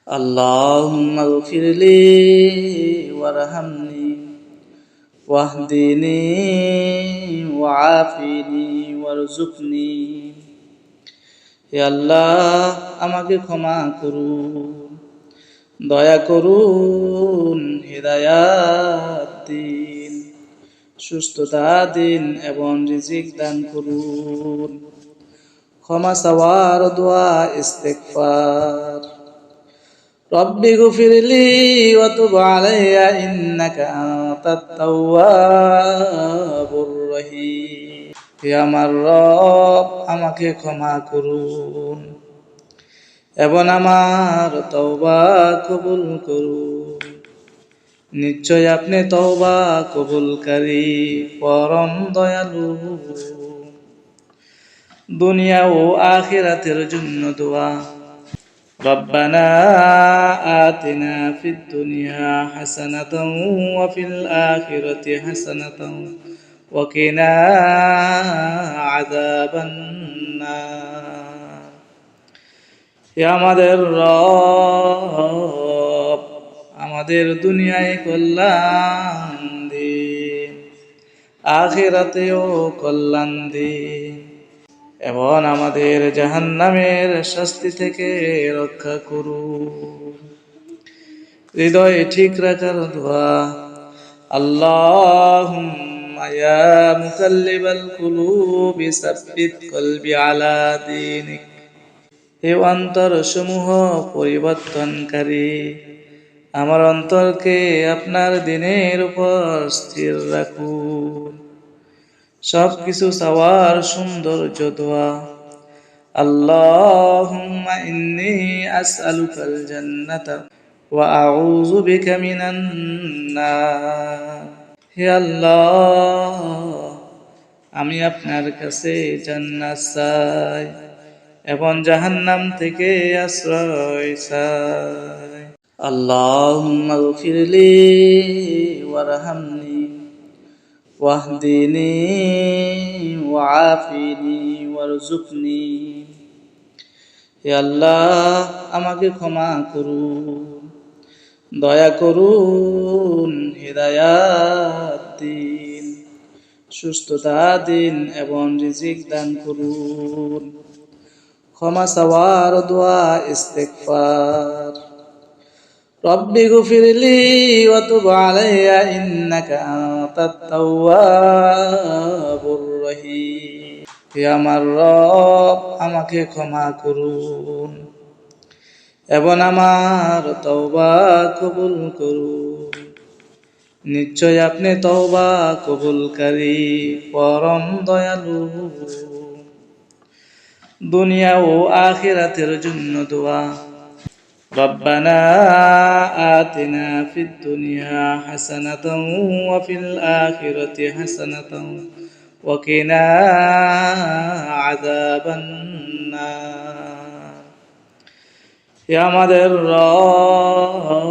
اللهم اغفر لي وارحمني واهدني وعافني وارزقني। হে আল্লাহ, আমাকে ক্ষমা করুন, দয়া করুন, হিদায়াত দিন, সুস্থতা দিন এবং রিজিক দান করুন। ক্ষমা চাওয়ার দোয়া ইস্তেগফার। রব্বি গফিরলি ওয়া তুব আলাইয়া ইন্নাকা আনতাত তাওয়াবুর রহিম। হে আমার রব, আমাকে ক্ষমা করুন এবং আমার তওবা কবুল করুন। নিশ্চয় আপনি তওবা কবুলকারী, পরম দয়ালু। দুনিয়া ও আখিরাতের জন্য দোয়া। ربنا آتنا في الدنيا حسنة وفي الآخرة حسنة وقنا عذاب النار। হে আমাদের রব, আমাদের দুনিয়ায় কল্যাণ দিন, আখিরাতেও কল্যাণ দিন এবং আমাদের জাহান্নামের শাস্তি থেকে রক্ষা করুন। হৃদয় ঠিক রাখার দোয়া। আল্লাহুম্মা ইয়া মুকাল্লিবাল কুলুবি সাব্বিত কলবি আলা দীনিক। হে অন্তর সমূহ পরিবর্তনকারী, আমার অন্তরকে আপনার দিনের উপর স্থির রাখুন। সবকিছু চাওয়ার সৌন্দর্য দোয়া। আল্লাহুম্মা ইন্নী আসআলুকাল জান্নাতা ওয়া আউযু বিকা মিনান নার। হে আল্লাহ, আমি আপনার কাছে জান্নাত চাই এবং জাহান্নাম থেকে আশ্রয় চাই। আল্লাহুম্মা গফিরলি ওয়ারহামনি واهدني وعافني وارزقني। হে আল্লাহ, আমাকে ক্ষমা করুন, দয়া করুন, হিদায়াত দিন, সুস্থতা দিন এবং রিজিক দান করুন। ক্ষমা চাওয়ার দোয়া ইস্তেগফার। রব্বি গফিরলি ওয়া তুব আলাইয়া ইন্নাকা আনতাত তাওয়াবুর রহিম। হে আমার রব, আমাকে ক্ষমা করুন এবং আমার তওবা কবুল করুন। নিশ্চয় আপনি তওবা কবুলকারী, পরম দয়ালু। দুনিয়া ও আখিরাতের জন্য দোয়া। ربنا آتنا في الدنيا حسنة وفي الآخرة حسنة وقنا عذاب النار। হে আমাদের রব,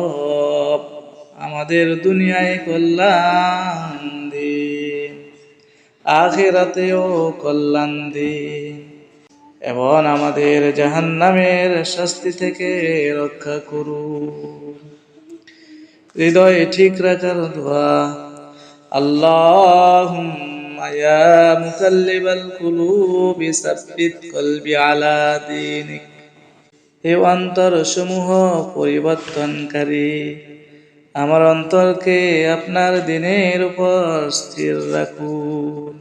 আমাদের দুনিয়ায় কল্যাণ দিন, আখিরাতেও কল্যাণ দিন এবং আমাদের জাহান্নামের শাস্তি থেকে রক্ষা করুন। হৃদয় ঠিক রাখার দোয়া। আল্লাহুম্মা ইয়া মুকাল্লিবাল কুলুবি সাব্বিত কলবি আলা দীনিক। হে অন্তর সমূহ পরিবর্তনকারী, আমার অন্তরকে আপনার দিনের উপর স্থির রাখুন।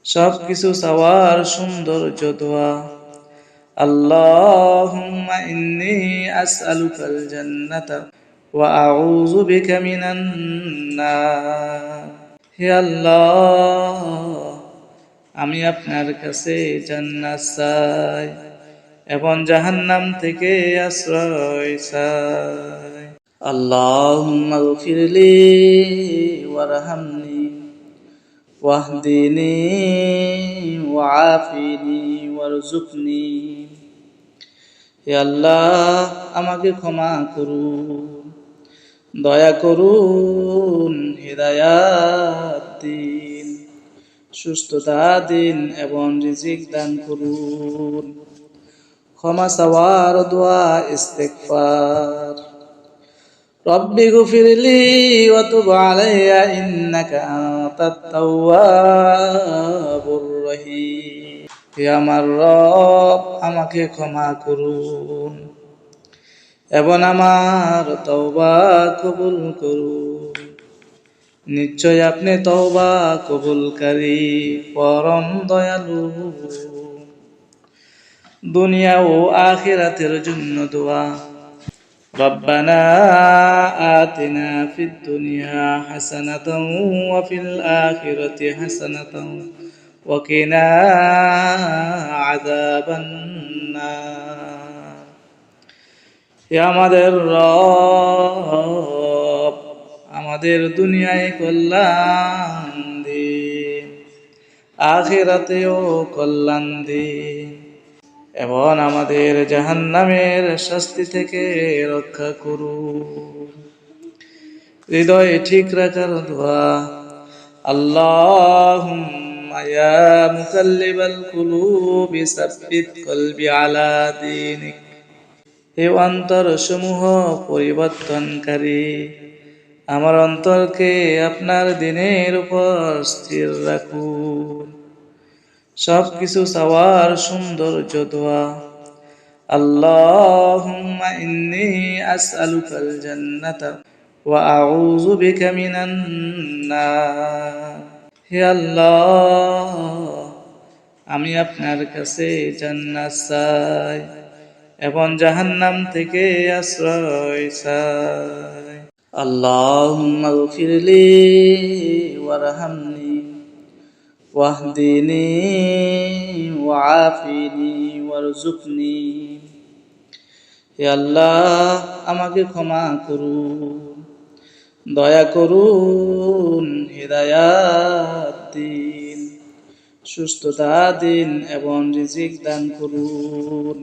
সবকিছু চাওয়ার সৌন্দর্য দোয়া। আল্লাহুম্মা ইন্নী আসআলুকাল জান্নাতা ওয়া আউযু বিকা মিনান নার। হে আল্লাহ, আমি আপনার কাছে জান্নাত চাই এবং জাহান্নাম থেকে আশ্রয় চাই। আল্লাহুম্মা গফিরলি ওয়ারহামনি واهدني وعافني وارزقني। হে আল্লাহ, আমাকে ক্ষমা করুন, দয়া করুন, হিদায়াত দিন, সুস্থতা দিন এবং রিজিক দান করুন। ক্ষমা চাওয়ার দোয়া ইস্তেগফার। রব্বি গফিরলি ওয়া তুব আলাইয়া ইন্নাকা আনতাত তাওয়াবুর রহিম। হে আমার রব, আমাকে ক্ষমা করুন এবং আমার তওবা কবুল করুন। নিশ্চয় আপনি তওবা কবুলকারী, পরম দয়ালু। দুনিয়া ও আখিরাতের জন্য দোয়া। রব্বানা আতিনা ফিদ দুনিয়া হাসানাতাও ওয়া ফিল আখিরাতি হাসানাতাও ওয়া কিনা আযাবান নার। হে আমাদের রব, আমাদের দুনিয়ায় কল্যাণ দিন, আখিরাতেও কল্যাণ দিন এবং আমাদের জাহান্নামের শাস্তি থেকে রক্ষা করুন। হৃদয় ঠিক রাখার দোয়া। আল্লাহুম্মা ইয়া মুকাল্লিবাল কুলুবি সাব্বিত কলবি আলা দীনিক। হে অন্তর সমূহ পরিবর্তনকারী, আমার অন্তরকে আপনার দিনের উপর স্থির রাখুন। সবকিছু চাওয়ার সৌন্দর্য দোয়া। আল্লাহুম্মা ইন্নী আসআলুকাল জান্নাতা ওয়া আউযু বিকা মিনান নার। হে আল্লাহ, আমি আপনার কাছে জান্নাত চাই এবং জাহান্নাম থেকে আশ্রয় চাই। আল্লাহুম্মা গফিরলি ওয়ারহামনি ওয়াহদিনি ওয়াআফিনি ওয়ারযুকনি। হে আল্লাহ, আমাকে ক্ষমা করুন, দয়া করুন, হিদায়াত দিন, সুস্থতা দিন এবং রিজিক দান করুন।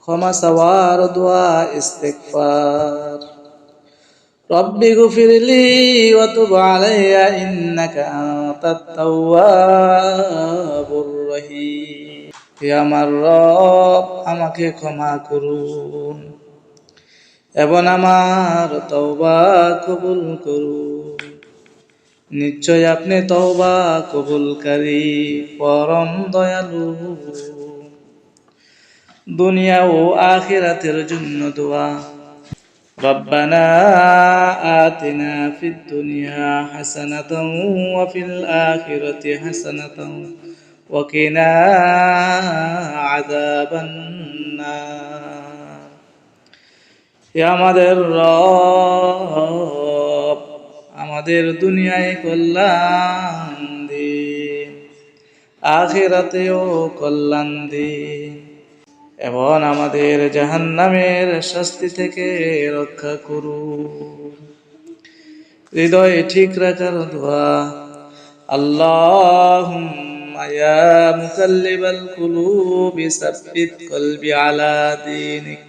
ক্ষমা চাওয়ার দোয়া ইস্তেগফার। রব্বি গফিরলি ওয়া তুব আলাইয়া ইন্নাকা আনতাত তাওয়াবুর রহিম। হে আমার রব, আমাকে ক্ষমা করুন এবং আমার তওবা কবুল করুন। নিশ্চয় আপনি তওবা কবুলকারী, পরম দয়ালু। দুনিয়া ও আখিরাতের জন্য দোয়া। রব্বানা আতিনা ফিদ দুনিয়া হাসানাতাও ওয়া ফিল আখিরাতি হাসানাতাও ওয়া কিনা আযাবান নার। হে আমাদের রব, আমাদের দুনিয়ায় কল্যাণ দিন, আখিরাতেও কল্যাণ দিন এবং আমাদের জাহান্নামের শাস্তি থেকে রক্ষা করুন। হৃদয় ঠিক রাখার দোয়া। আল্লাহুম্মা ইয়া মুকাল্লিবাল কুলুবি সাব্বিত কলবি আলা দীনিক।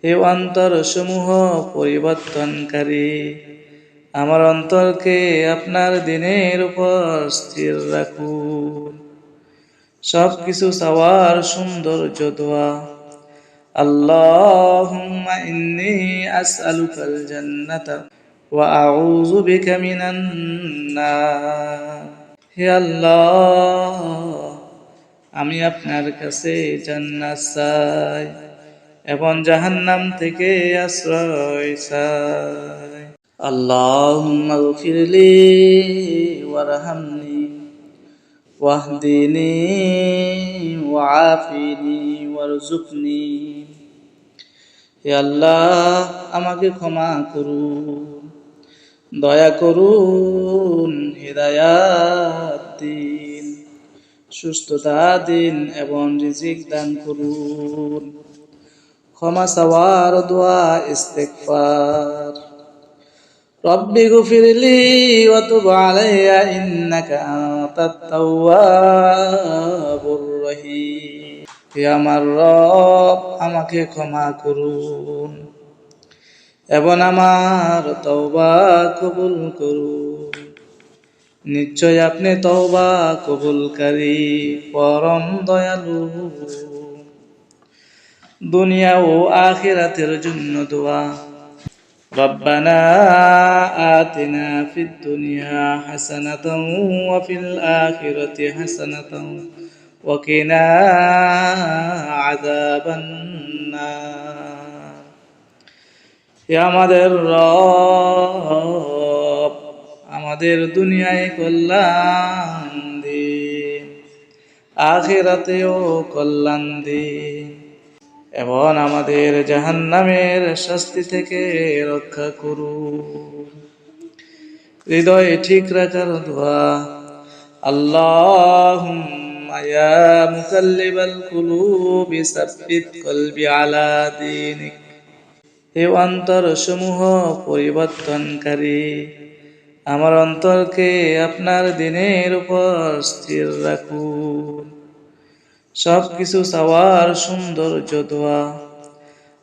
হে অন্তর সমূহ পরিবর্তনকারী, আমার অন্তরকে আপনার দিনের উপর স্থির রাখুন। সবকিছু চাওয়ার সৌন্দর্য দোয়া। আল্লাহুম্মা ইন্নী আসআলুকাল জান্নাতা ওয়া আউযু বিকা মিনান নার। হে আল্লাহ, আমি আপনার কাছে জান্নাত চাই এবং জাহান্নাম থেকে আশ্রয় চাই। আল্লাহুম্মা গফিরলি ওয়ারহামনি ওয়াহদিনি ওয়াআফিনি ওয়ারযুকনি। হে আল্লাহ, আমাকে ক্ষমা করুন, দয়া করুন, হিদায়াত দিন, সুস্থতা দিন এবং রিজিক দান করুন। ক্ষমা চাওয়ার দোয়া ইস্তেগফার। রব্বি গফিরলি ওয়া তুব আলাইয়া ইন্নাকা আনতাত তাওয়াবুর রহিম। হে আমার রব, আমাকে ক্ষমা করুন এবং আমার তওবা কবুল করুন। নিশ্চয় আপনি তওবা কবুলকারী, পরম দয়ালু। দুনিয়া ও আখিরাতের জন্য দোয়া। রব্বানা আতিনা ফিদ দুনিয়া হাসানাতাও ওয়া ফিল আখিরাতি হাসানাতাও ওয়া কিনা আযাবান নার। হে আমাদের রব, আমাদের দুনিয়ায় কল্যাণ দিন, আখিরাতেও কল্যাণ দিন, এবং আমাদের জাহান্নামের শাস্তি থেকে রক্ষা করুন। হৃদয় ঠিক রাখার দোয়া। আল্লাহুম্মা ইয়া মুকাল্লিবাল কুলুবি সাব্বিত কলবি আলা দীনিক। হে অন্তর সমূহ পরিবর্তনকারী, আমার অন্তরকে আপনার দিনের উপর স্থির রাখুন। সবকিছু চাওয়ার সৌন্দর্য দোয়া।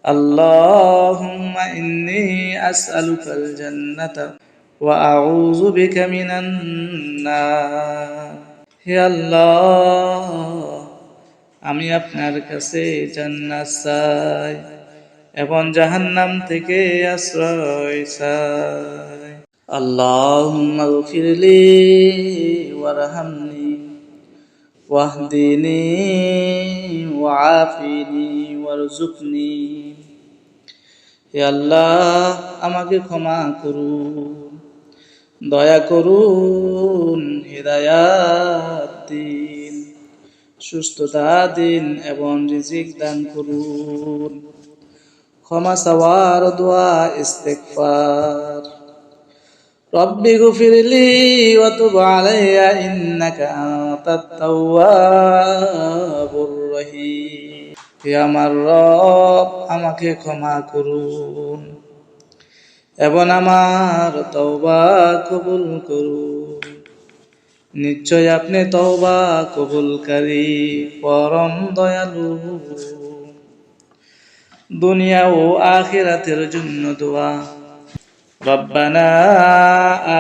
আল্লাহুম্মা ইন্নী আসআলুকাল জান্নাতা ওয়া আউযু বিকা মিনান নার। হে আল্লাহ, আমি আপনার কাছে জান্নাত চাই এবং জাহান্নাম থেকে আশ্রয় চাই। আল্লাহুম্মা গফিরলি ওয়ারহামনি ওয়াহদিনি ওয়াআফিনি ওয়ারযুকনি। হে আল্লাহ, আমাকে ক্ষমা করুন, দয়া করুন, হিদায়াত দিন, সুস্থতা দিন এবং রিজিক দান করুন। ক্ষমা চাওয়ার দোয়া ইস্তেগফার। রব্বি গফিরলি ওয়া তুব আলাইয়া ইন্নাকা আনতাত তাওয়াবুর রহিম। হে আমার রব, আমাকে ক্ষমা করুন এবং আমার তওবা কবুল করুন। নিশ্চয় আপনি তওবা কবুলকারী, পরম দয়ালু। দুনিয়া ও আখিরাতের জন্য দোয়া। রব্বানা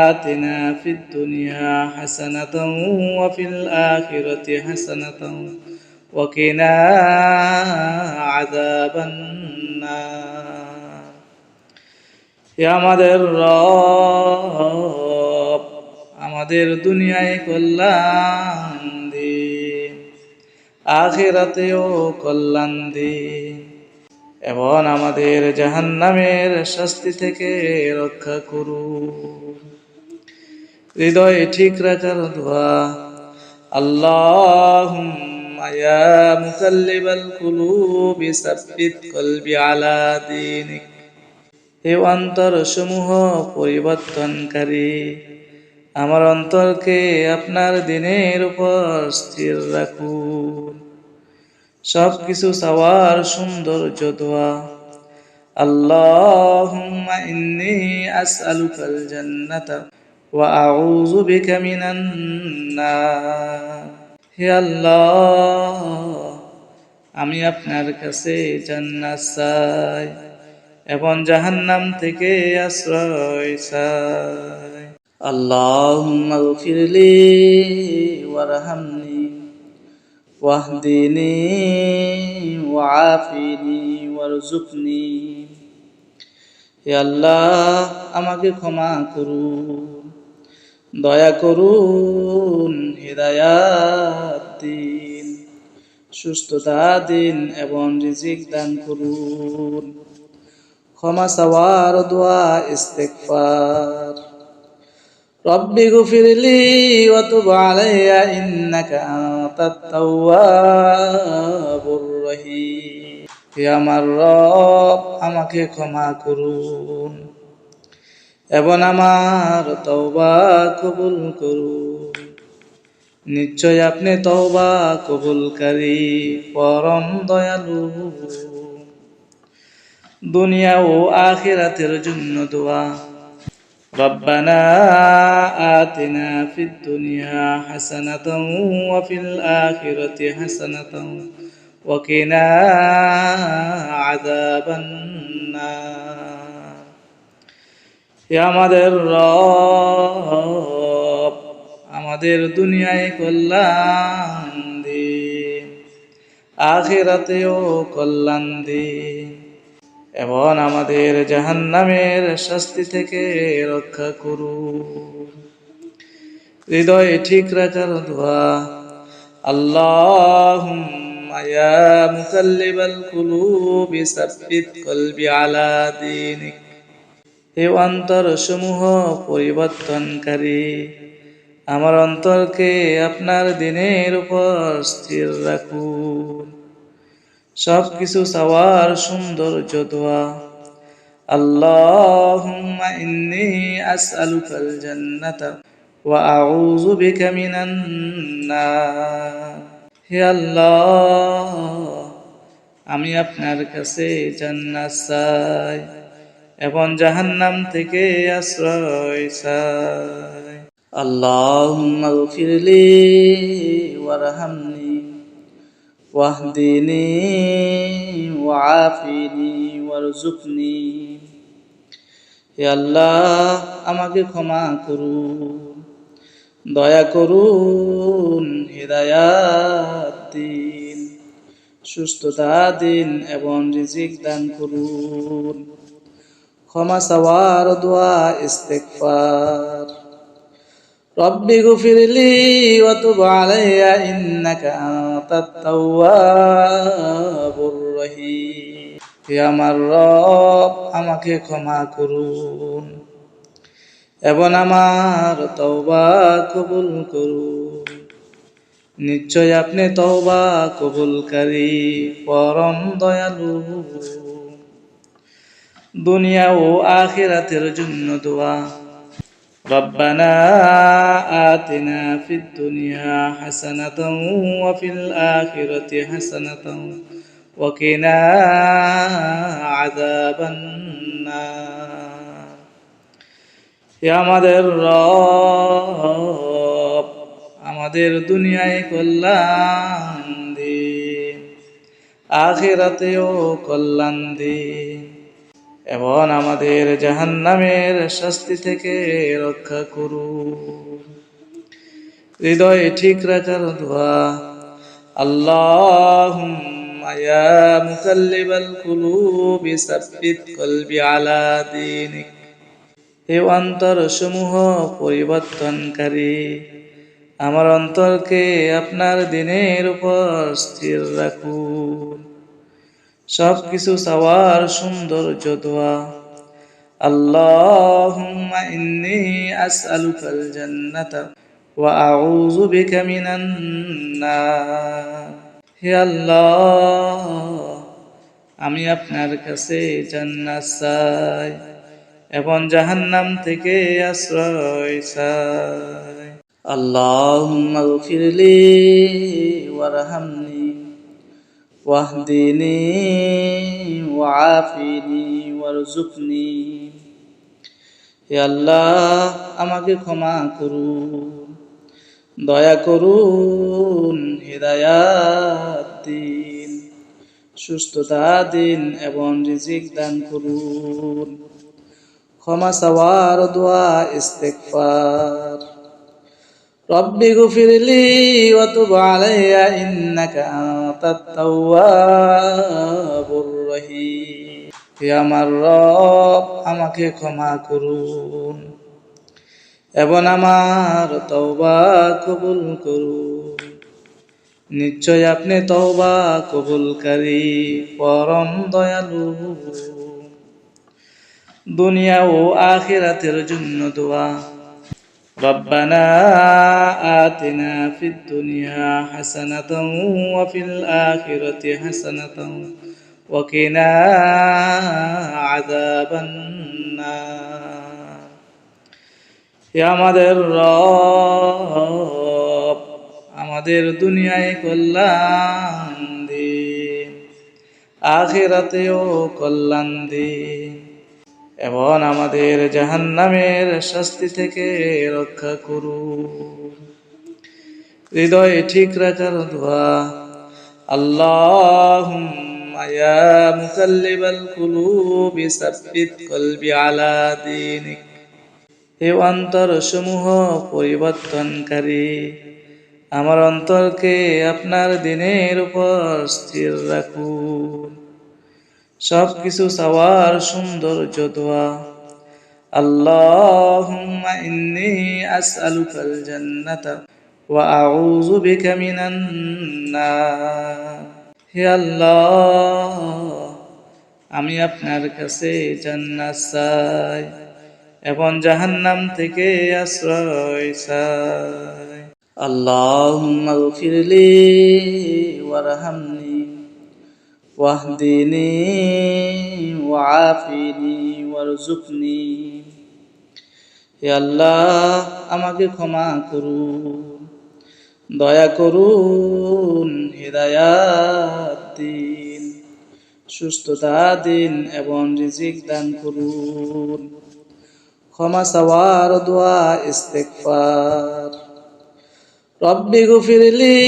আতিনা ফিদ দুনিয়া হাসানাতাও ওয়া ফিল আখিরাতি হাসানাতাও ওয়া কিনা আযাবান নার। হে আমাদের রব, আমাদের দুনিয়ায় কল্যাণ দিন, আখিরাতেও কল্যাণ দিন, এবং আমাদের জাহান্নামের শাস্তি থেকে রক্ষা করুন। হৃদয় ঠিক রাখার দোয়া। আল্লাহুম্মা ইয়া মুকাল্লিবাল কুলুবি সাব্বিত কলবি আলা দীনিক। হে অন্তর সমূহ পরিবর্তনকারী, আমার অন্তরকে আপনার দিনের উপর স্থির রাখুন। সবকিছু চাওয়ার সৌন্দর্য দোয়া। আল্লাহুম্মা ইন্নী আসআলুকাল জান্নাতা ওয়া আউযু বিকা মিনান নার। হে আল্লাহ, আমি আপনার কাছে জান্নাত চাই এবং জাহান্নাম থেকে আশ্রয় চাই। আল্লাহুম্মা গফিরলি ওয়ারহামনি ওয়াহদিনি ওয়াআফিনি ওয়ারযুকনি। হে আল্লাহ, আমাকে ক্ষমা করুন, দয়া করুন, হিদায়াত দিন, সুস্থতা দিন এবং রিজিক দান করুন। ক্ষমা চাওয়ার দোয়া ইস্তেগফার। রব্বি গফিরলি ওয়া তুব আলাইয়া ইন্নাকা আনতাত তাওয়াবুর রহিম। হে আমার রব, আমাকে ক্ষমা করুন এবং আমার তওবা কবুল করুন। নিশ্চয় আপনি তওবা কবুলকারী, পরম দয়ালু। দুনিয়া ও আখিরাতের জন্য দোয়া। রব্বানা আতিনা ফিদ দুনিয়া হাসানাতাও ওয়া ফিল আখিরাতি হাসানাতাও ওয়া কিনা আযাবান নার। হে আমাদের রব, আমাদের দুনিয়ায় কল্যাণ দিন, আখিরাতেও কল্যাণ দিন এবং আমাদের জাহান্নামের শাস্তি থেকে রক্ষা করুন। হৃদয় ঠিক রাখার দোয়া। আল্লাহুম্মা ইয়া মুকাল্লিবাল কুলুবি সাব্বিত কলবি আলা দীনিক। হে অন্তর সমূহ পরিবর্তনকারী, আমার অন্তরকে আপনার দিনের উপর স্থির রাখুন। সবকিছু চাওয়ার সৌন্দর্য দোয়া। আল্লাহুম্মা ইন্নী আসআলুকাল জান্নাতা ওয়া আউযু বিকা মিনান নার। হে আল্লাহ, আমি আপনার কাছে জান্নাত চাই এবং জাহান্নাম থেকে আশ্রয় চাই। আল্লাহুম্মা গফিরলি ওয়ারহামনি ওয়াহদিনি ওয়াআফিনি ওয়ারযুকনি। হে আল্লাহ, আমাকে ক্ষমা করুন, দয়া করুন, হিদায়াত দিন, সুস্থতা দিন এবং রিজিক দান করুন। ক্ষমা চাওয়ার দোয়া ইস্তিগফার। রব্বি গফিরলি ওয়া তুব আলাইয়া ইন্নাকা আনতাত তাওয়াবুর রহিম। হে আমার রব, আমাকে ক্ষমা করুন এবং আমার তওবা কবুল করুন। নিশ্চয় আপনি তওবা কবুলকারী, পরম দয়ালু। দুনিয়া ও আখিরাতের জন্য দোয়া। রব্বানা আতিনা ফিদ দুনিয়া হাসানাতাও ওয়া ফিল আখিরাতি হাসানাতাও ওয়া কিনা আযাবান নার। হে আমাদের রব, আমাদের দুনিয়ায় কল্যাণ দিন, আখিরাতেও কল্যাণ দিন এবং আমাদের জাহান্নামের শাস্তি থেকে রক্ষা করুন। হৃদয় ঠিক রাখার দোয়া। আল্লাহুম্মা ইয়া মুকাল্লিবাল কুলুবি সাব্বিত কলবি আলা দীনিক। হে অন্তর সমূহ পরিবর্তনকারী, আমার অন্তরকে আপনার দিনের উপর স্থির রাখুন। সবকিছু চাওয়ার সৌন্দর্য দোয়া। আল্লাহুম্মা ইন্নী আসআলুকাল জান্নাতা ওয়া আউযু বিকা মিনান নার। হে আল্লাহ, আমি আপনার কাছে জান্নাত চাই এবং জাহান্নাম থেকে আশ্রয় চাই। আল্লাহুম্মা গফিরলি ওয়ারহামনি ওয়াহদিনি ওয়াআফিনি ওয়ারযুকনি। হে আল্লাহ, আমাকে ক্ষমা করুন, দয়া করুন, হিদায়াত দিন, সুস্থতা দিন এবং রিজিক দান করুন। ক্ষমা চাওয়ার দোয়া ইস্তিগফার। রব্বি গফিরলি ওয়া তুব আলাইয়া ইন্নাকা আনতাত তাওয়াবুর রহিম। হে আমার রব, আমাকে ক্ষমা করুন এবং আমার তওবা কবুল করুন। নিশ্চয় আপনি তওবা কবুলকারী, পরম দয়ালু। দুনিয়া ও আখিরাতের জন্য দোয়া। রব্বানা আতিনা ফিদ দুনিয়া হাসানাতাও ওয়া ফিল আখিরাতি হাসানাতাও ওয়া কিনা আযাবান নার। হে আমাদের রব, আমাদের দুনিয়ায় কল্যাণ দিন, আখিরাতেও কল্যাণ দিন এবং আমাদের জাহান্নামের শাস্তি থেকে রক্ষা করুন। হৃদয় ঠিক রাখার দোয়া। আল্লাহুম্মা ইয়া মুকাল্লিবাল কুলুবি সাব্বিত কলবি আলা দীনিক। হে অন্তর সমূহ পরিবর্তনকারী, আমার অন্তরকে আপনার দিনের উপর স্থির রাখুন। সবকিছু চাওয়ার সৌন্দর্য দোয়া। আল্লাহুম্মা ইন্নী আসআলুকাল জান্নাতা ওয়া আউযু বিকা মিনান নার। হে আল্লাহ, আমি আপনার কাছে জান্নাত চাই এবং জাহান্নাম থেকে আশ্রয় চাই। আল্লাহুম্মা গফিরলি ওয়ারহামনি ওয়াহদিনি ওয়াআফিনি ওয়ারযুকনি। হে আল্লাহ, আমাকে ক্ষমা করুন, দয়া করুন, হিদায়াত দিন, সুস্থতা দিন এবং রিজিক দান করুন। ক্ষমা চাওয়ার দোয়া ইস্তেগফার। রব্বি গফিরলি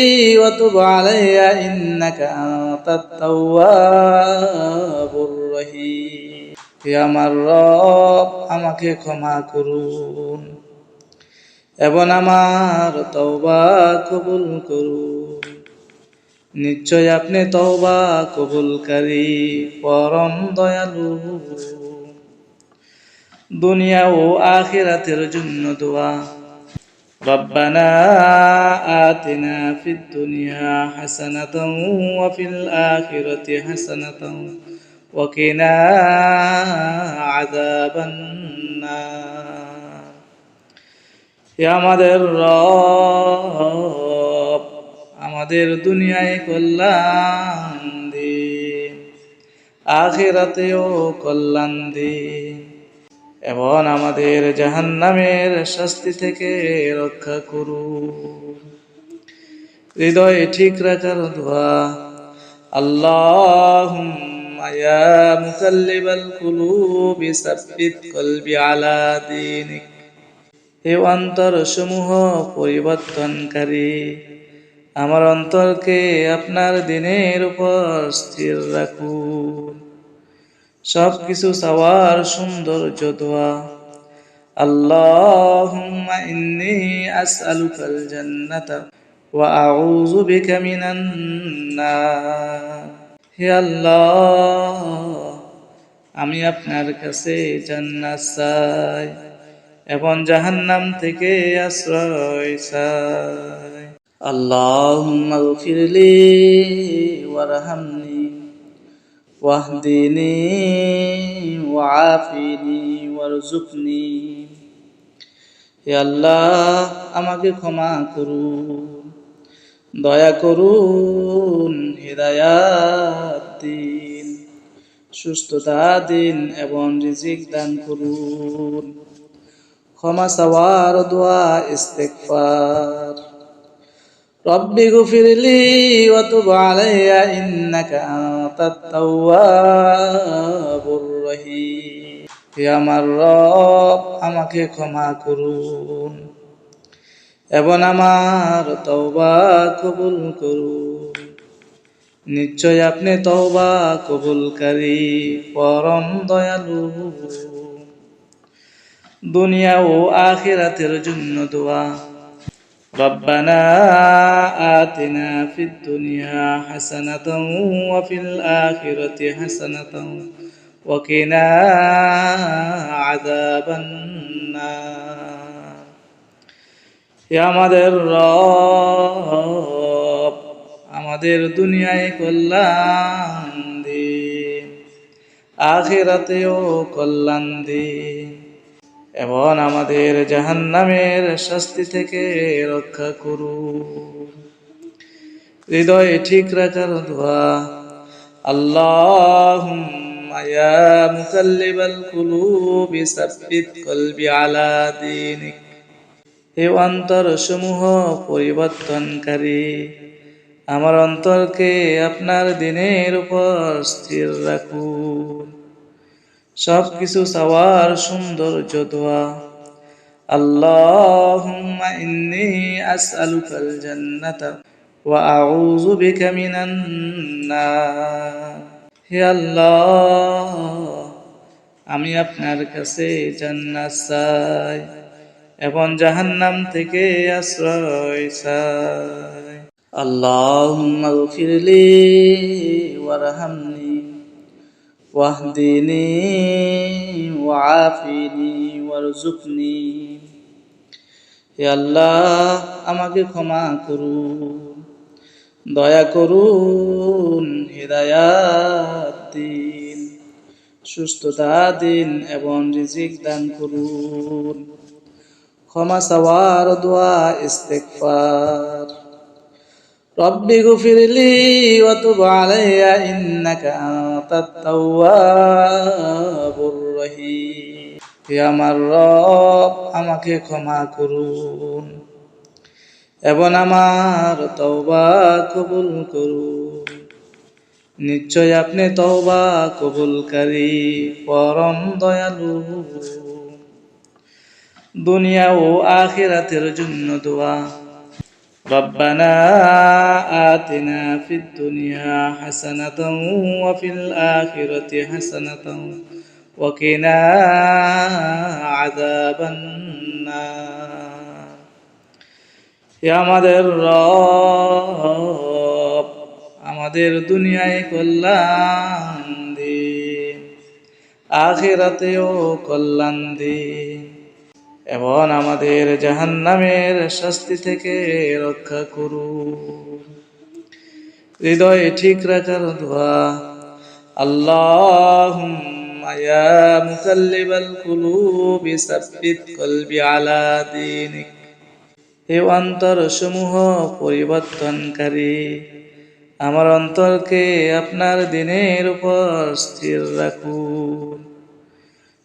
ওয়া তুব আলাইয়া ইন্নাকা আনতাত তাওয়াবুর রহিম। হে আমার রব, আমাকে ক্ষমা করুন এবং আমার তওবা কবুল করুন। নিশ্চয় আপনি তওবা কবুলকারী, পরম দয়ালু। দুনিয়া ও আখিরাতের জন্য দোয়া। রব্বানা আতিনা ফিদ দুনিয়া হাসানাতাও ওয়া ফিল আখিরাতি হাসানাতাও ওয়া কিনা আযাবান নার। হে আমাদের রব, আমাদের দুনিয়ায় কল্যাণ দিন, আখিরাতেও কল্যাণ দিন এবং আমাদের জাহান্নামের শাস্তি থেকে রক্ষা করুন। হৃদয় ঠিক রাখার দোয়া। আল্লাহুম্মা ইয়া মুকাল্লিবাল কুলুবি সাব্বিত কলবি আলা দীনিক। হে অন্তরসমূহ পরিবর্তনকারী, আমার অন্তরকে আপনার দিনের উপর স্থির রাখুন। সবকিছু চাওয়ার সৌন্দর্য দোয়া। আল্লাহুম্মা ইন্নী আসআলুকাল জান্নাতা ওয়া আউযু বিকা মিনান নার। হে আল্লাহ, আমি আপনার কাছে জান্নাত চাই এবং জাহান্নাম থেকে আশ্রয় চাই। আল্লাহুম্মা গফিরলি ওয়ারহামনি ওয়াহদিনি ওয়াআফিনি ওয়ারযুকনি। হে আল্লাহ, আমাকে ক্ষমা করুন, দয়া করুন, হিদায়াত দিন, সুস্থতা দিন এবং রিজিক দান করুন। ক্ষমা চাওয়ার দোয়া ইস্তেগফার। রব্বি গফিরলি ওয়া তুব আলাইয়া ইন্নাকা আনতাত তাওয়াবুর রহিম। হে আমার রব, আমাকে ক্ষমা করুন এবং আমার তওবা কবুল করুন। নিশ্চয় আপনি তওবা কবুলকারী, পরম দয়ালু। দুনিয়া ও আখিরাতের জন্য দোয়া। রব্বানা আতিনা ফিদ দুনিয়া হাসানাতাও ওয়া ফিল আখিরাতি হাসানাতাও ওয়া কিনা আযাবান নার। হে আমাদের রব, আমাদের দুনিয়ায় কল্যাণ দিন, আখিরাতেও কল্যাণ দিন এবং আমাদের জাহান্নামের শাস্তি থেকে রক্ষা করুন। হৃদয় ঠিক রাখার দোয়া। আল্লাহুম্মা ইয়া মুকাল্লিবাল কুলুবি সাব্বিত কলবি আলা দীনিক। হে অন্তরসমূহ পরিবর্তনকারী, আমার অন্তরকে আপনার দিনের উপর স্থির রাখুন। সবকিছু চাওয়ার সৌন্দর্য দোয়া। আল্লাহুম্মা ইন্নী আসআলুকাল জান্নাতা ওয়া আউযু বিকা মিনান নার। হে আল্লাহ, আমি আপনার কাছে জান্নাত চাই এবং জাহান্নাম থেকে আশ্রয় চাই। আল্লাহুম্মা গফিরলি ওয়ারহামনি ওয়াহদিনি ওয়াআফিনি ওয়ারযুকনি। হে আল্লাহ, আমাকে ক্ষমা করুন, দয়া করুন, হিদায়াত দিন, সুস্থতা দিন এবং রিজিক দান করুন। ক্ষমা চাওয়ার দোয়া ইস্তেগফার। রব্বি গফিরলি ওয়া তুব আলাইয়া ইন্নাকা আনতাত তাওয়াবুর রহিম। হে আমার রব, আমাকে ক্ষমা করুন এবং আমার তওবা কবুল করুন। নিশ্চয় আপনি তওবা কবুলকারী, পরম দয়ালু। দুনিয়া ও আখিরাতের জন্য দোয়া। রব্বানা আতিনা ফিদ দুনিয়া হাসানাতাও ওয়া ফিল আখিরাতি হাসানাতাও ওয়া কিনা আযাবান নার। হে আমাদের রব, আমাদের দুনিয়ায় কল্যাণ দিন, আখিরাতেও কল্যাণ দিন এবং আমাদের জাহান্নামের শাস্তি থেকে রক্ষা করুন। হৃদয় ঠিক রাখার দোয়া। আল্লাহুম্মা ইয়া মুকাল্লিবাল কুলুবি সাব্বিত কলবি আলা দীনিক। হে অন্তর সমূহ পরিবর্তনকারী, আমার অন্তরকে আপনার দিনের উপর স্থির রাখুন।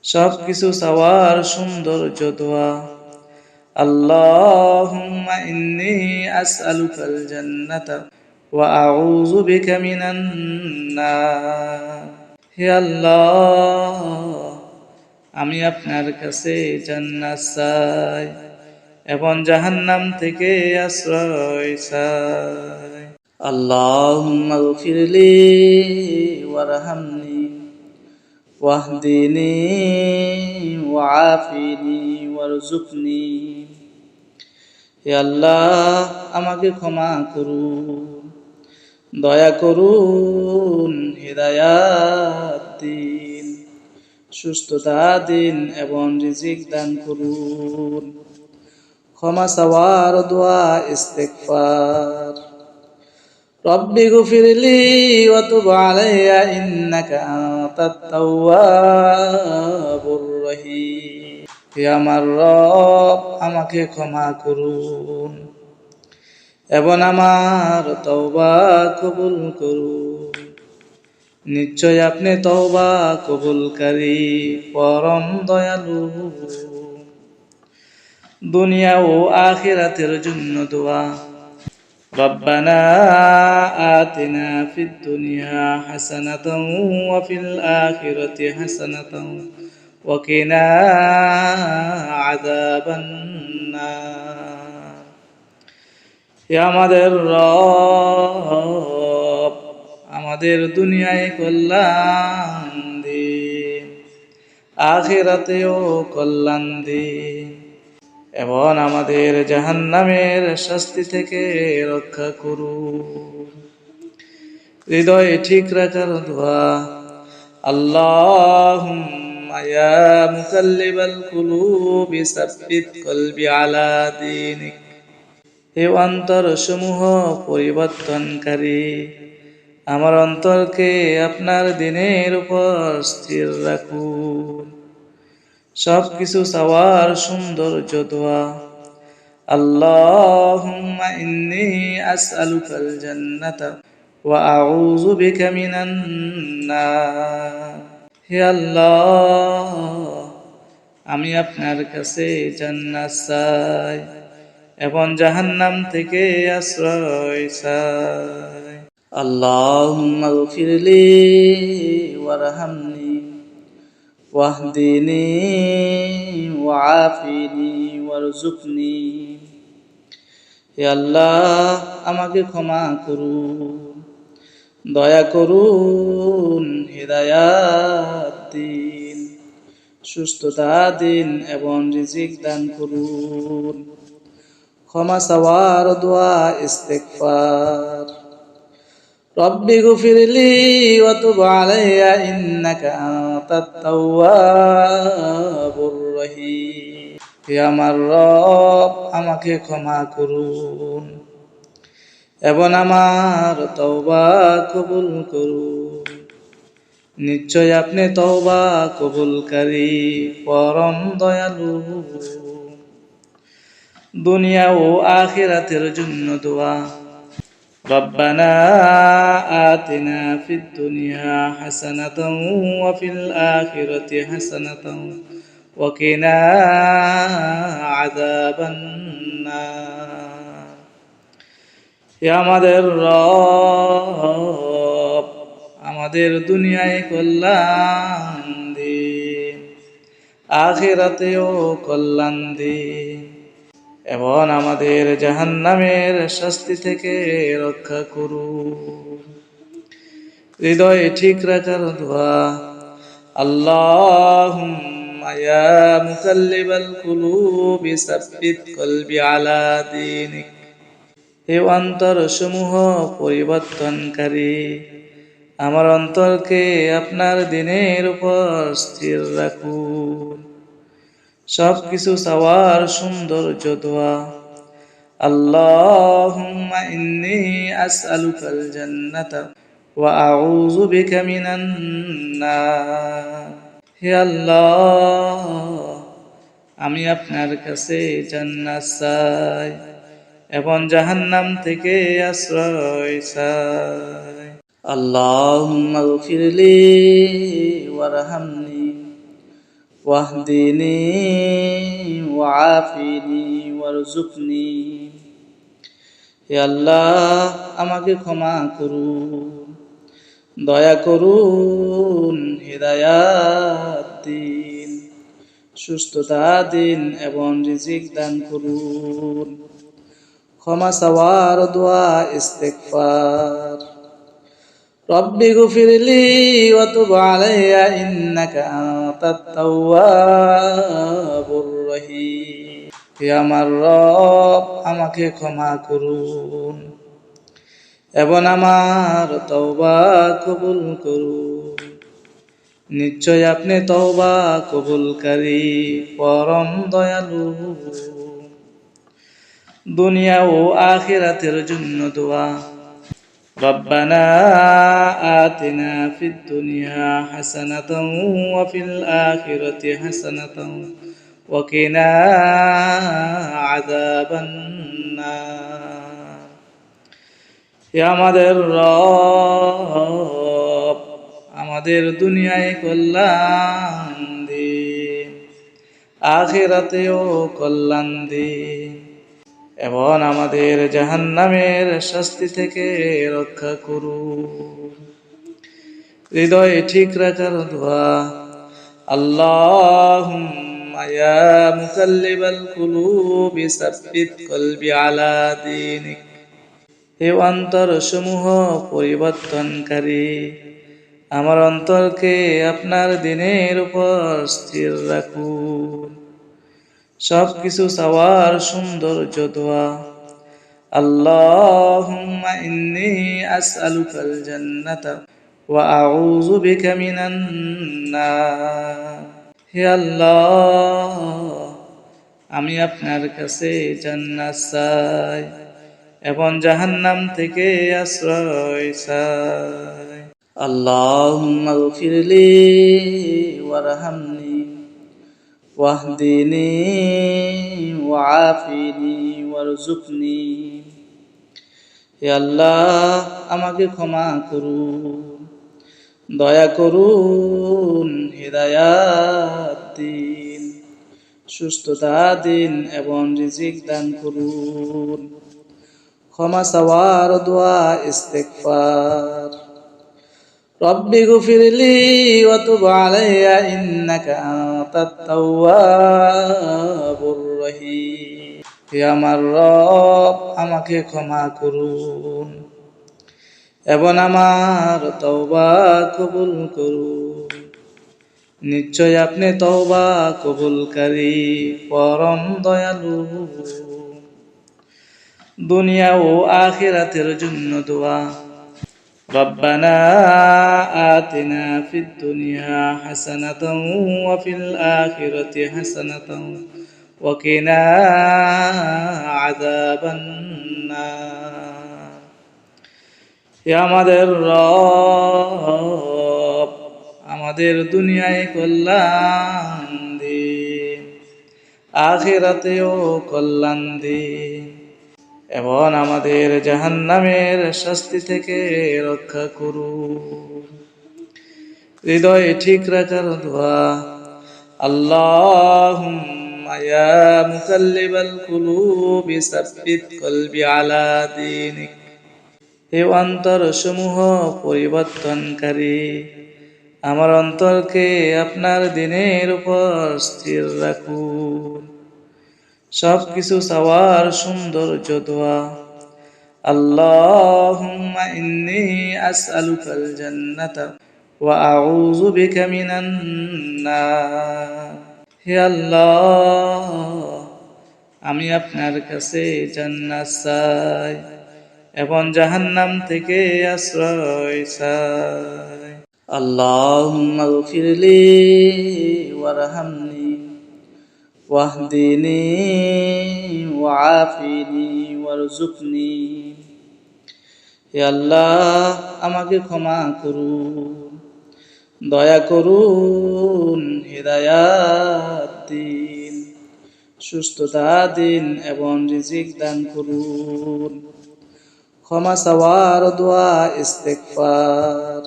সবকিছু চাওয়ার সৌন্দর্য দোয়া। আল্লাহুম্মা ইন্নী আসআলুকাল জান্নাতা ওয়া আউযু বিকা মিনান নার। হে আল্লাহ, আমি আপনার কাছে জান্নাত চাই এবং জাহান্নাম থেকে আশ্রয় চাই। আল্লাহুম্মা গফিরলি ওয়ারহামনি ওয়াহদিনি ওয়াআফিনি ওয়ারযুকনি। হে আল্লাহ, আমাকে ক্ষমা করুন, দয়া করুন, হিদায়াত দিন, সুস্থতা দিন এবং রিজিক দান করুন। ক্ষমা চাওয়ার দোয়া ইস্তেগফার। রব্বি গফিরলি ওয়া তুব আলাইয়া ইন্নাকা আনতাত তাওয়াবুর রহিম। হে আমার রব, আমাকে ক্ষমা করুন এবং আমার তওবা কবুল করুন। নিশ্চয় আপনি তওবা কবুলকারী, পরম দয়ালু। দুনিয়া ও আখিরাতের জন্য দোয়া। রব্বানা আতিনা ফিদ দুনিয়া হাসানাতাও ওয়া ফিল আখিরাতি হাসানাতাও ওয়া কিনা আযাবান নার। হে আমাদের রব, আমাদের দুনিয়ায় কল্যাণ দিন, আখিরাতেও কল্যাণ দিন এবং আমাদের জাহান্নামের শাস্তি থেকে রক্ষা করুন। হৃদয় ঠিক রাখার দোয়া। আল্লাহুম্মা ইয়া মুকাল্লিবাল কুলুবি সাব্বিত কলবি আলা দীনিক। হে অন্তর সমূহ পরিবর্তনকারী, আমার অন্তরকে আপনার দিনের উপর স্থির রাখুন। সবকিছু চাওয়ার সৌন্দর্য দোয়া। আল্লাহুম্মা ইন্নী আসআলুকাল জান্নাতা ওয়া আউযু বিকা মিনান নার। হে আল্লাহ, আমি আপনার কাছে জান্নাত চাই এবং জাহান্নাম থেকে আশ্রয় চাই। আল্লাহুম্মা গফিরলি ওয়ারহামনি ওয়াহদিনি ওয়াআফিনি ওয়ারযুকনি। হে আল্লাহ, আমাকে ক্ষমা করুন, দয়া করুন, হিদায়াত দিন, সুস্থতা দিন এবং রিজিক দান করুন। ক্ষমা চাওয়ার দোয়া ইস্তেগফার। রব্বি গফিরলি ওয়া তুব আলাইয়া ইন্নাকা আনতাত তাওয়াবুর রহিম। হে আমার রব, আমাকে ক্ষমা করুন এবং আমার তওবা কবুল করুন। নিশ্চয় আপনি তওবা কবুলকারী, পরম দয়ালু। দুনিয়া ও আখিরাতের জন্য দোয়া। রব্বানা আতিনা ফিদ দুনিয়া হাসানাতাও ওয়া ফিল আখিরাতি হাসানাতাও ওয়া কিনা আযাবান নার। হে আমাদের রব, আমাদের দুনিয়ায় কল্যাণ দিন, আখিরাতেও কল্যাণ দিন এবং আমাদের জাহান্নামের শাস্তি থেকে রক্ষা করুন। হৃদয় ঠিক রাখার দোয়া। আল্লাহুম্মা ইয়া মুকাল্লিবাল কুলুবি সাব্বিত কলবি আলা দীনিক। হে অন্তর সমূহ পরিবর্তনকারী, আমার অন্তরকে আপনার দিনের উপর স্থির রাখুন। সবকিছু চাওয়ার সৌন্দর্য দোয়া। আল্লাহুম্মা ইন্নী আসআলুকাল জান্নাতা ওয়া আউযু বিকা মিনান নার। হে আল্লাহ, আমি আপনার কাছে জান্নাত চাই এবং জাহান্নাম থেকে আশ্রয় চাই। আল্লাহুম্মা গফিরলি ওয়ারহামনি ওয়াহদিনি ওয়াআফিনি ওয়ারযুকনি। হে আল্লাহ, আমাকে ক্ষমা করুন, দয়া করুন, হিদায়াত দিন, সুস্থতা দিন এবং রিজিক দান করুন। ক্ষমা চাওয়ার দোয়া ইস্তেগফার। রব্বি গফিরলি ওয়া তুব আলাইয়া ইন্নাকা আনতাত তাওয়াবুর রহিম। হে আমার রব, আমাকে ক্ষমা করুন এবং আমার তওবা কবুল করুন। নিশ্চয় আপনি তওবা কবুলকারী, পরম দয়ালু। দুনিয়া ও আখিরাতের জন্য দোয়া। রব্বানা আতিনা ফিদ দুনিয়া হাসানাতাও ওয়া ফিল আখিরাতি হাসানাতাও ওয়া কিনা আযাবান নার। হে আমাদের রব, আমাদের দুনিয়ায় কল্যাণ দিন, আখিরাতেও কল্যাণ দিন এবং আমাদের জাহান্নামের শাস্তি থেকে রক্ষা করুন। হৃদয় ঠিক রাখার দোয়া। আল্লাহুম্মা ইয়া মুকাল্লিবাল কুলুবি সাব্বিত কলবি আলা দীনিক। হে অন্তর সমূহ পরিবর্তনকারী, আমার অন্তরকে আপনার দিনের উপর স্থির রাখুন। সবকিছু চাওয়ার সৌন্দর্য দোয়া। আল্লাহুম্মা ইন্নী আসআলুকাল জান্নাতা ওয়া আউযু বিকা মিনান নার। হে আল্লাহ, আমি আপনার কাছে জান্নাত চাই এবং জাহান্নাম থেকে আশ্রয় চাই। আল্লাহুম্মা গফিরলি ওয়ারহামনি ওয়াহদিনি ওয়াআফিনি ওয়ারযুকনি। হে আল্লাহ, আমাকে ক্ষমা করুন, দয়া করুন, হিদায়াত দিন, সুস্থতা দিন এবং রিজিক দান করুন। ক্ষমা চাওয়ার দোয়া ইস্তেগফার। রব্বি গফিরলি ওয়া তুব আলাইয়া ইন্নাকা আনতাত তাওয়াবুর রহিম। হে আমার রব, আমাকে ক্ষমা করুন এবং আমার তওবা কবুল করুন। নিশ্চয় আপনি তওবা কবুলকারী পরম দয়ালু। দুনিয়া ও আখিরাতের জন্য দোয়া। রব্বানা আতিনা ফিদ দুনিয়া হাসানাতাও ওয়া ফিল আখিরাতি হাসানাতাও ওয়া কিনা আযাবান নার। হে আমাদের রব, আমাদের দুনিয়ায় কল্যাণ দিন, আখিরাতেও কল্যাণ দিন, এবং আমাদের জাহান্নামের শাস্তি থেকে রক্ষা করুন। হৃদয় ঠিক রাখার দোয়া। আল্লাহুম্মা ইয়া মুকাল্লিবাল কুলুবি সাব্বিত কলবি আলা দীনিক। হে অন্তর সমূহ পরিবর্তনকারী, আমার অন্তরকে আপনার দিনের উপর স্থির রাখুন। সবকিছু চাওয়ার সৌন্দর্য দোয়া। আল্লাহুম্মা ইন্নী আসআলুকাল জান্নাতা ওয়া আউযু বিকা মিনান নার। হে আল্লাহ, আমি আপনার কাছে জান্নাত চাই এবং জাহান্নাম থেকে আশ্রয় চাই। আল্লাহুম্মা গফিরলি ওয়ারহামনি ওয়াহদিনি ওয়াআফিনি ওয়ারযুকনি। হে আল্লাহ, আমাকে ক্ষমা করুন, দয়া করুন, হিদায়াত দিন, সুস্থতা দিন এবং রিজিক দান করুন। ক্ষমা চাওয়ার দোয়া ইস্তেগফার।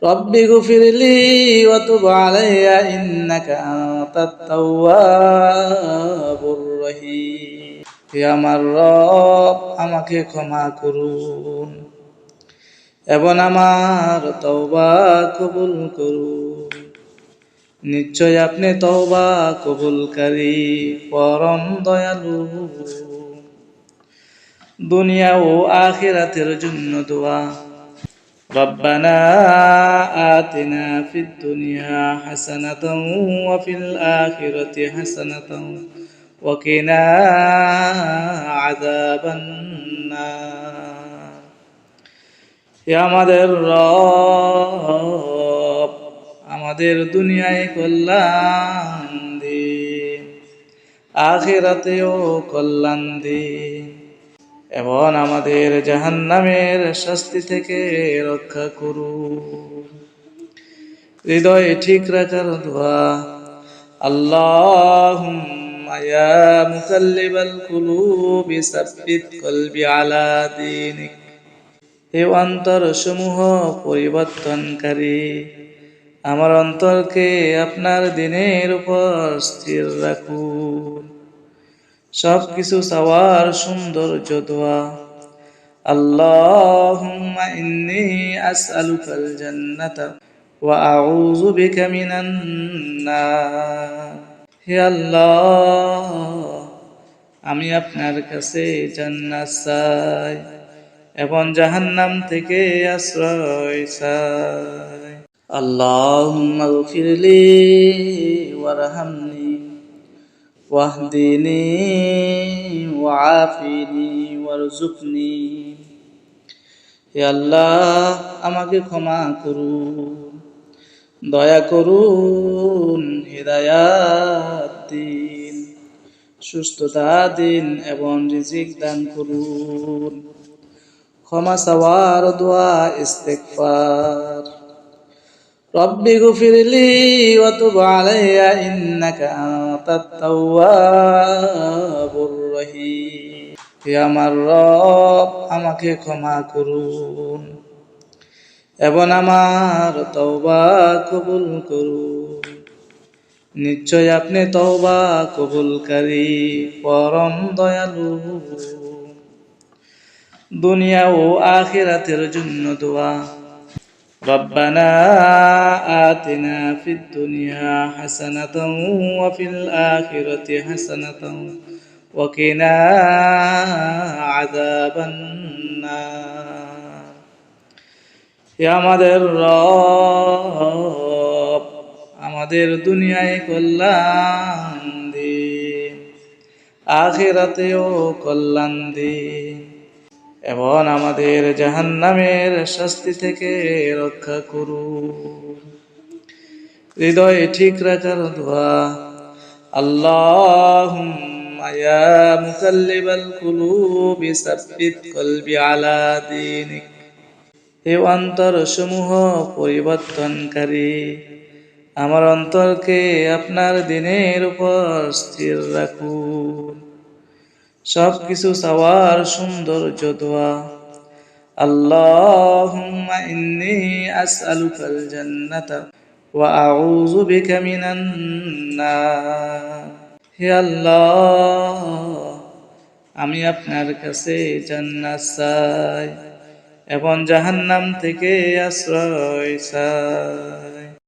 রব্বি গফিরলি ওয়া তুব আলাইয়া ইন্নাকা আনতাত তাওয়াবুর রহিম। হে আমার রব, আমাকে ক্ষমা করুন এবং আমার তওবা কবুল করুন। নিশ্চয় আপনি তওবা কবুলকারী পরম দয়ালু। দুনিয়া ও আখিরাতের জন্য দোয়া। রব্বানা আতিনা ফিদ দুনিয়া হাসানাতাও ওয়া ফিল আখিরাতি হাসানাতাও ওয়া কিনা আযাবান নার। হে আমাদের রব, আমাদের দুনিয়ায় কল্যাণ দিন, আখিরাতেও কল্যাণ দিন, এবং আমাদের জাহান্নামের শাস্তি থেকে রক্ষা করুন। হৃদয় ঠিক রাখার দোয়া। আল্লাহুম্মা ইয়া মুকাল্লিবাল কুলুবি সাব্বিত কলবি আলা দীনিক। হে অন্তর সমূহ পরিবর্তনকারী, আমার অন্তরকে আপনার দিনের উপর স্থির রাখুন। সবকিছু চাওয়ার সৌন্দর্য দোয়া। আল্লাহুম্মা ইন্নী আসআলুকাল জান্নাতা ওয়া আউযু বিকা মিনান নার। হে আল্লাহ, আমি আপনার কাছে জান্নাত চাই এবং জাহান্নাম থেকে আশ্রয় চাই। আল্লাহুম্মা গফিরলি ওয়ারহামনি ওয়াহদিনি ওয়াআফিনি ওয়ারযুকনি। হে আল্লাহ, আমাকে ক্ষমা করুন, দয়া করুন, হিদায়াত দিন, সুস্থতা দিন এবং রিজিক দান করুন। ক্ষমা চাওয়ার দোয়া ইস্তেগফার। রব্বি গফিরলি ওয়া তুব আলাইয়া ইন্নাকা আনতাত তাওয়াবুর রহিম। হে আমার রব, আমাকে ক্ষমা করুন এবং আমার তওবা কবুল করুন। নিশ্চয় আপনি তওবা কবুলকারী পরম দয়ালু। দুনিয়া ও আখিরাতের জন্য দোয়া। রব্বানা আতিনা ফিদ দুনিয়া হাসানাতাও ওয়া ফিল আখিরাতি হাসানাতাও ওয়া কিনা আযাবান নার। হে আমাদের রব, আমাদের দুনিয়ায় কল্যাণ দিন, আখিরাতেও কল্যাণ দিন, এবং আমাদের জাহান্নামের শাস্তি থেকে রক্ষা করুন। হৃদয় ঠিক রাখার দোয়া। আল্লাহুম্মা ইয়া মুকাল্লিবাল কুলুবি সাব্বিত কলবি আলা দীনিক। হে অন্তর সমূহ পরিবর্তনকারী, আমার অন্তরকে আপনার দিনের উপর স্থির রাখুন। সবকিছু চাওয়ার সৌন্দর্য দোয়া। আল্লাহুম্মা ইন্নী আসআলুকাল জান্নাতা ওয়া আউযু বিকা মিনান নার। হে আল্লাহ, আমি আপনার কাছে জান্নাত চাই এবং জাহান্নাম থেকে আশ্রয় চাই।